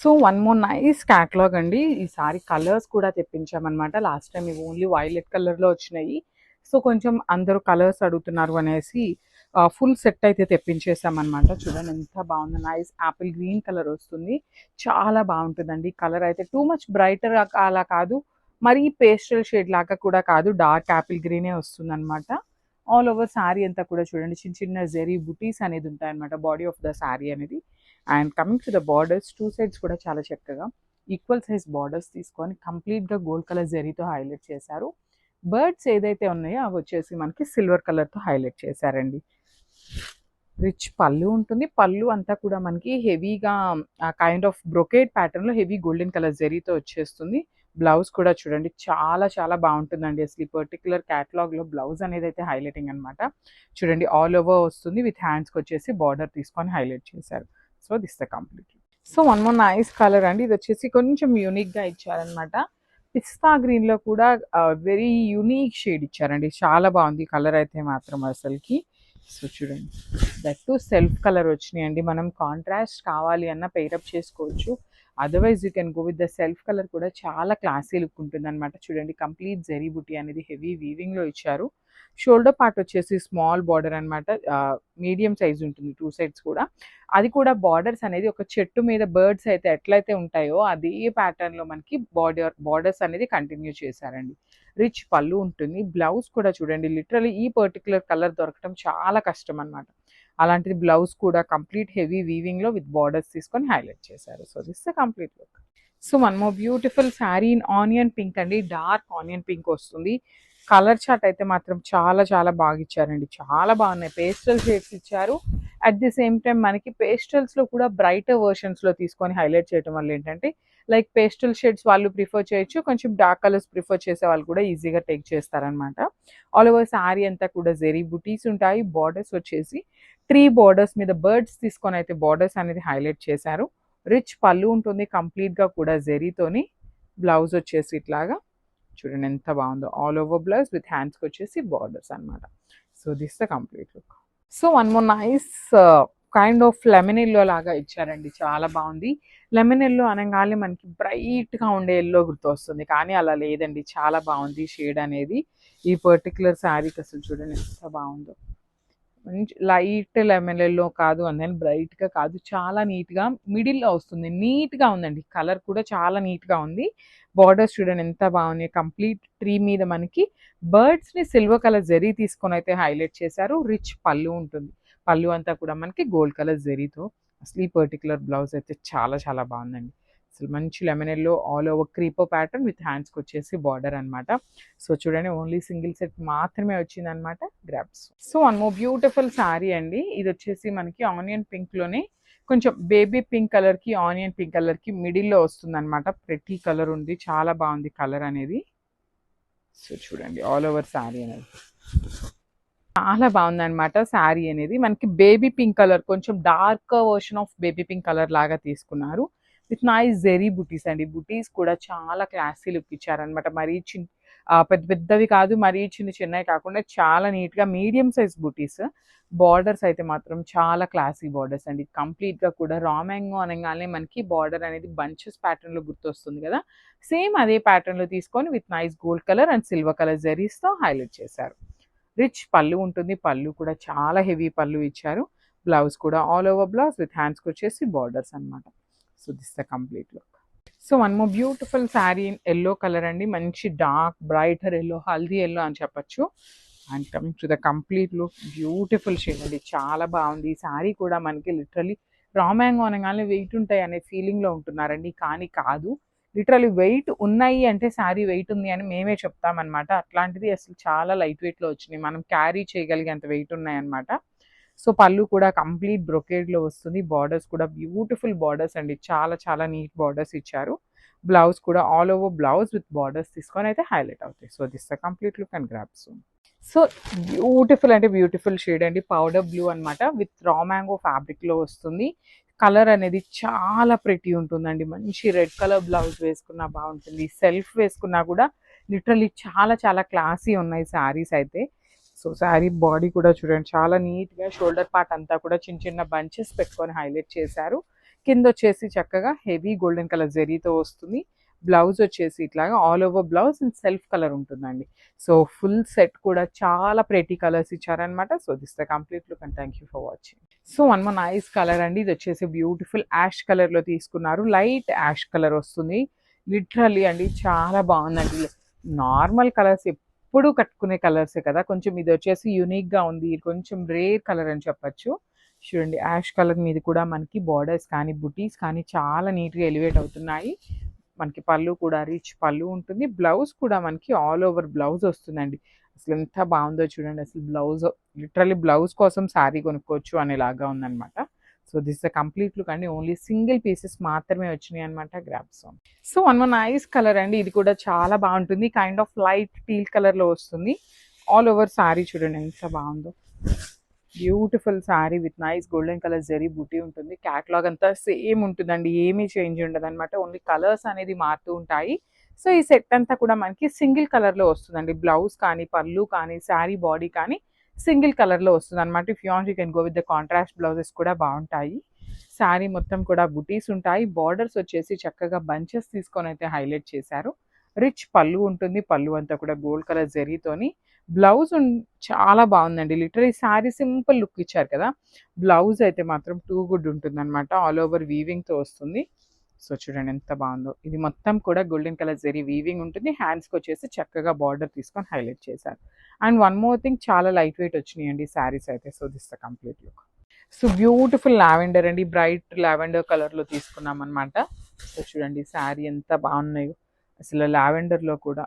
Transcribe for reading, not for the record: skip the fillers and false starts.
So one more nice catalogue అండి. ఈసారి colours కూడా తెప్పించామన్నమాట. లాస్ట్ టైం ఇవి ఓన్లీ వైలెట్ కలర్‌లో వచ్చినాయి. సో కొంచెం అందరూ కలర్స్ అడుగుతున్నారు అనేసి ఫుల్ సెట్ అయితే తెప్పించేసామన్నమాట. చూడండి ఎంత బాగుందో, నైస్ యాపిల్ గ్రీన్ కలర్ వస్తుంది. చాలా బాగుంటుందండి. కలర్ అయితే టూ మచ్ బ్రైటర్ అలా కాదు, మరీ పేస్టల్ షేడ్ లాగా కూడా కాదు, డార్క్ యాపిల్ గ్రీనే వస్తుందన్నమాట. ఆల్ ఓవర్ శారీ అంతా కూడా చూడండి చిన్న చిన్న జెరీ బుటీస్ అనేది ఉంటాయన్నమాట బాడీ ఆఫ్ ద శారీ అనేది. And coming to the borders, two sides కూడా చాలా చక్కగా ఈక్వల్ సైజ్ బార్డర్స్ తీసుకొని కంప్లీట్గా గోల్డ్ కలర్ జరీతో హైలైట్ చేశారు. బర్డ్స్ ఏదైతే ఉన్నాయో అవి వచ్చేసి మనకి సిల్వర్ కలర్తో హైలైట్ చేశారండి. రిచ్ పళ్ళు ఉంటుంది. పళ్ళు అంతా కూడా మనకి హెవీగా కైండ్ ఆఫ్ బ్రొకేడ్ ప్యాటర్న్లో హెవీ గోల్డెన్ కలర్ జరీతో వచ్చేస్తుంది. బ్లౌజ్ కూడా చూడండి చాలా చాలా బాగుంటుందండి. అసలు ఈ పర్టికులర్ క్యాటలాగ్లో బ్లౌజ్ అనేది అయితే హైలైటింగ్ అనమాట. చూడండి ఆల్ ఓవర్ వస్తుంది, విత్ హ్యాండ్స్కి వచ్చేసి బార్డర్ తీసుకొని హైలైట్ చేశారు. So this the complete. So one more nice colour అండి. ఇది వచ్చేసి కొంచెం యూనిక్గా ఇచ్చారనమాట. పిస్తా గ్రీన్లో కూడా వెరీ యూనిక్ షేడ్ ఇచ్చారండి. చాలా బాగుంది కలర్ అయితే మాత్రం అసలుకి. సో చూడండి దట్ టు సెల్ఫ్ కలర్ వచ్చినాయండి. మనం కాంట్రాస్ట్ కావాలి అన్న పెయిరప్ చేసుకోవచ్చు. Otherwise you can go with the self colour కూడా చాలా క్లాసీ లుక్ ఉంటుంది అనమాట. చూడండి కంప్లీట్ జరీ బుటీ అనేది హెవీ వీవింగ్లో ఇచ్చారు. షోల్డర్ పార్ట్ వచ్చేసి స్మాల్ బార్డర్ అనమాట, మీడియం సైజ్ ఉంటుంది టూ సైడ్స్ కూడా. అది కూడా బార్డర్స్ అనేది ఒక చెట్టు మీద బర్డ్స్ అయితే ఎట్లయితే ఉంటాయో అదే ప్యాటర్న్లో మనకి బార్డర్స్ అనేది కంటిన్యూ చేశారండి. రిచ్ పళ్ళు ఉంటుంది. బ్లౌజ్ కూడా చూడండి లిటరలీ ఈ పర్టికులర్ కలర్ దొరకడం చాలా కష్టం అనమాట. అలాంటిది బ్లౌజ్ కూడా కంప్లీట్ హెవీ వీవింగ్లో విత్ బార్డర్స్ తీసుకొని హైలైట్ చేశారు. So this the complete look. So one more beautiful sari in onion pink అండి. డార్క్ ఆనియన్ పింక్ వస్తుంది. కలర్ చార్ట్ అయితే మాత్రం చాలా చాలా బాగా ఇచ్చారండి. చాలా బాగున్నాయి, పేస్టల్ షేడ్స్ ఇచ్చారు. అట్ ది సేమ్ టైం మనకి పేస్టల్స్లో కూడా బ్రైటర్ వర్షన్స్లో తీసుకొని హైలైట్ చేయడం వల్ల ఏంటంటే లైక్ పేస్టల్ షేడ్స్ వాళ్ళు ప్రిఫర్ చేయొచ్చు, కొంచెం డార్క్ కలర్స్ ప్రిఫర్ చేసే వాళ్ళు కూడా ఈజీగా టేక్ చేస్తారనమాట. ఆల్ ఓవర్ శారీ అంతా కూడా జెరీ బుటీస్ ఉంటాయి. బార్డర్స్ వచ్చేసి ట్రీ బార్డర్స్ మీద బర్డ్స్ తీసుకొని అయితే బార్డర్స్ అనేది హైలైట్ చేశారు. రిచ్ పళ్ళు ఉంటుంది కంప్లీట్గా కూడా జెరీతోని. బ్లౌజ్ వచ్చేసి ఇట్లాగా చూడండి ఎంత బాగుందో, ఆల్ ఓవర్ బ్లౌజ్ విత్ హ్యాండ్స్కి వచ్చేసి బార్డర్స్ అనమాట. So this the complete look. So one more nice kind of lemon yellow లాగా ఇచ్చారండి. చాలా బాగుంది. లెమన్ ఎల్లో అనగానే మనకి బ్రైట్గా ఉండే ఎల్లో గుర్తొస్తుంది, కానీ అలా లేదండి. చాలా బాగుంది షేడ్ అనేది. ఈ పర్టికులర్ శారీకి అసలు చూడండి ఎంత బాగుందో. మంచి లైట్ లెమన్ ఎల్లో కాదు, అండ్ బ్రైట్గా కాదు, చాలా నీట్గా మిడిల్లో వస్తుంది. నీట్గా ఉందండి. కలర్ కూడా చాలా నీట్గా ఉంది. బార్డర్స్ చూడండి ఎంత బాగున్నాయి. కంప్లీట్ ట్రీ మీద మనకి బర్డ్స్ని సిల్వర్ కలర్ జరీ తీసుకొని అయితే హైలైట్ చేశారు. రిచ్ పళ్ళు ఉంటుంది. పళ్ళు అంతా కూడా మనకి గోల్డ్ కలర్ జరీతో. అసలు ఈ పర్టికులర్ బ్లౌజ్ అయితే చాలా చాలా బాగుందండి. అసలు మంచి lemon yellow all over క్రీపో pattern with హ్యాండ్స్కి వచ్చేసి బార్డర్ అనమాట. సో చూడండి ఓన్లీ సింగిల్ సెట్ మాత్రమే వచ్చిందనమాట. Grabs. So one more beautiful sari అండి. ఇది వచ్చేసి మనకి ఆనియన్ పింక్లోనే కొంచెం బేబీ పింక్ కలర్కి ఆనియన్ పింక్ కలర్కి మిడిల్లో వస్తుంది అనమాట. ప్రతి కలర్ ఉంది, చాలా బాగుంది కలర్ అనేది. సో చూడండి ఆల్ ఓవర్ శారీ అనేది చాలా బాగుంది అనమాట. శారీ అనేది మనకి బేబీ పింక్ కలర్, కొంచెం dark version of baby pink colour లాగా తీసుకున్నారు. విత్ నైస్ జెరీ బుటీస్ అండి. బుటీస్ కూడా చాలా క్లాసీ లుక్ ఇచ్చారనమాట. మరీ పెద్ద పెద్దవి కాదు, మరీ చిన్న చిన్నవి కాకుండా చాలా నీట్గా మీడియం సైజ్ బుటీస్. బార్డర్స్ అయితే మాత్రం చాలా క్లాసీ బార్డర్స్ అండి. కంప్లీట్గా కూడా రా మ్యాంగో అనగానే మనకి బార్డర్ అనేది బంచెస్ ప్యాటర్న్లో గుర్తొస్తుంది కదా, సేమ్ అదే ప్యాటర్న్లో తీసుకొని with nice gold colour and silver colour జరీస్తో హైలైట్ చేశారు. రిచ్ పళ్ళు ఉంటుంది. పళ్ళు కూడా చాలా హెవీ పళ్ళు ఇచ్చారు. బ్లౌజ్ కూడా ఆల్ ఓవర్ బ్లౌజ్ విత్ హ్యాండ్స్కి వచ్చేసి బార్డర్స్ అనమాట. So this the complete look. So one more beautiful sari in yellow colour అండి. మంచి dark brighter yellow, haldi yellow అని చెప్పచ్చు. And coming to the complete look, beautiful shade అండి. చాలా బాగుంది. ఈ శారీ కూడా మనకి లిటరలీ రా మ్యాంగో అనగానే వెయిట్ ఉంటాయి అనే ఫీలింగ్లో ఉంటున్నారండి, కానీ కాదు. లిటరలీ వెయిట్ ఉన్నాయి అంటే శారీ వెయిట్ ఉంది అని మేమే చెప్తామన్నమాట. అట్లాంటిది అసలు చాలా లైట్ వెయిట్లో వచ్చినాయి, మనం క్యారీ చేయగలిగేంత వెయిట్ ఉన్నాయన్నమాట. సో పళ్ళు కూడా కంప్లీట్ బ్రొకేడ్లో వస్తుంది. బార్డర్స్ కూడా బ్యూటిఫుల్ బార్డర్స్ అండి. చాలా చాలా నీట్ బార్డర్స్ ఇచ్చారు. బ్లౌజ్ కూడా all over blouse with borders తీసుకొని అయితే హైలైట్ అవుతాయి. So this the complete look and grabs. So beautiful అంటే బ్యూటిఫుల్ షేడ్ అండి. పౌడర్ బ్లూ అనమాట, విత్ రా మ్యాంగో ఫ్యాబ్రిక్లో వస్తుంది. కలర్ అనేది చాలా ప్రెటీ ఉంటుందండి. మంచి రెడ్ కలర్ బ్లౌజ్ వేసుకున్నా బాగుంటుంది, సెల్ఫ్ వేసుకున్నా కూడా లిటరలీ చాలా చాలా క్లాసీ ఉన్నాయి శారీస్ అయితే. సో శారీ బాడీ కూడా చూడండి చాలా నీట్గా, షోల్డర్ పార్ట్ అంతా కూడా చిన్న చిన్న బంచెస్ పెట్టుకొని హైలైట్ చేశారు. కింద వచ్చేసి చక్కగా హెవీ గోల్డెన్ కలర్ జెరీతో వస్తుంది. బ్లౌజ్ వచ్చేసి ఇట్లాగా all over blouse and self colour ఉంటుందండి. సో ఫుల్ సెట్ కూడా చాలా ప్రెటీ కలర్స్ ఇచ్చారనమాట. So this the complete look and thank you for watching. So one more nice colour అండి. ఇది వచ్చేసి బ్యూటిఫుల్ యాష్ కలర్లో తీసుకున్నారు. లైట్ యాష్ కలర్ వస్తుంది. లిటరల్లీ అండి చాలా బాగుందండి. నార్మల్ కలర్స్ ఎప్పుడు కట్టుకునే కలర్సే కదా, కొంచెం ఇది వచ్చేసి యూనిక్గా ఉంది. కొంచెం రేర్ కలర్ అని చెప్పచ్చు. చూడండి యాష్ కలర్ మీద కూడా మనకి బార్డర్స్ కానీ బుటీస్ కానీ చాలా నీట్గా ఎలివేట్ అవుతున్నాయి. మనకి పళ్ళు కూడా రిచ్ పళ్ళు ఉంటుంది. బ్లౌజ్ కూడా మనకి ఆల్ ఓవర్ బ్లౌజ్ వస్తుందండి. అసలు ఎంత బాగుందో చూడండి. అసలు బ్లౌజ్ లిటరల్లీ బ్లౌజ్ కోసం శారీ కొనుక్కోవచ్చు అనేలాగా ఉందన్నమాట. So this the complete look అండి. ఓన్లీ సింగిల్ పీసెస్ మాత్రమే వచ్చినాయి అనమాట. Grasp. So one nice colour అండి. ఇది కూడా చాలా బాగుంటుంది. కైండ్ ఆఫ్ లైట్ టీల్ కలర్లో వస్తుంది. ఆల్ ఓవర్ శారీ చూడండి ఎంత బాగుందో. Beautiful sari with nice golden colour zari బూటీ ఉంటుంది. క్యాటలాగ్ అంతా సేమ్ ఉంటుందండి. ఏమీ చేంజ్ ఉండదు అనమాట. ఓన్లీ కలర్స్ అనేది మారుతూ ఉంటాయి. సో ఈ సెట్ అంతా కూడా మనకి సింగిల్ కలర్లో వస్తుందండి. బ్లౌజ్ కానీ పళ్ళు కానీ శారీ బాడీ కానీ సింగిల్ కలర్లో వస్తుంది అనమాట. If you want you can go with the contrast blouses కూడా బాగుంటాయి. శారీ మొత్తం కూడా బుటీస్ ఉంటాయి. బార్డర్స్ వచ్చేసి చక్కగా బంచెస్ తీసుకొని అయితే హైలైట్ చేశారు. రిచ్ పళ్ళు ఉంటుంది. పళ్ళు అంతా కూడా గోల్డ్ కలర్ జరీతోని. బ్లౌజ్ చాలా బాగుందండి. లిటరరీ శారీ సింపుల్ లుక్ ఇచ్చారు కదా, బ్లౌజ్ అయితే మాత్రం టూ గుడ్ ఉంటుంది అనమాట. ఆల్ ఓవర్ వీవింగ్తో వస్తుంది. సో చూడండి ఎంత బాగుందో. ఇది మొత్తం కూడా గోల్డెన్ కలర్ జరీ వీవింగ్ ఉంటుంది. హ్యాండ్స్కి వచ్చేసి చక్కగా బార్డర్ తీసుకొని హైలైట్ చేశారు. అండ్ వన్ మోర్ థింగ్, చాలా లైట్ వెయిట్ వచ్చినాయండి శారీస్ అయితే. So this the complete look. So beautiful lavender అండి. బ్రైట్ లావెండర్ కలర్లో తీసుకున్నాం అనమాట. సో చూడండి శారీ ఎంత బాగున్నాయో. అసలు లావెండర్లో కూడా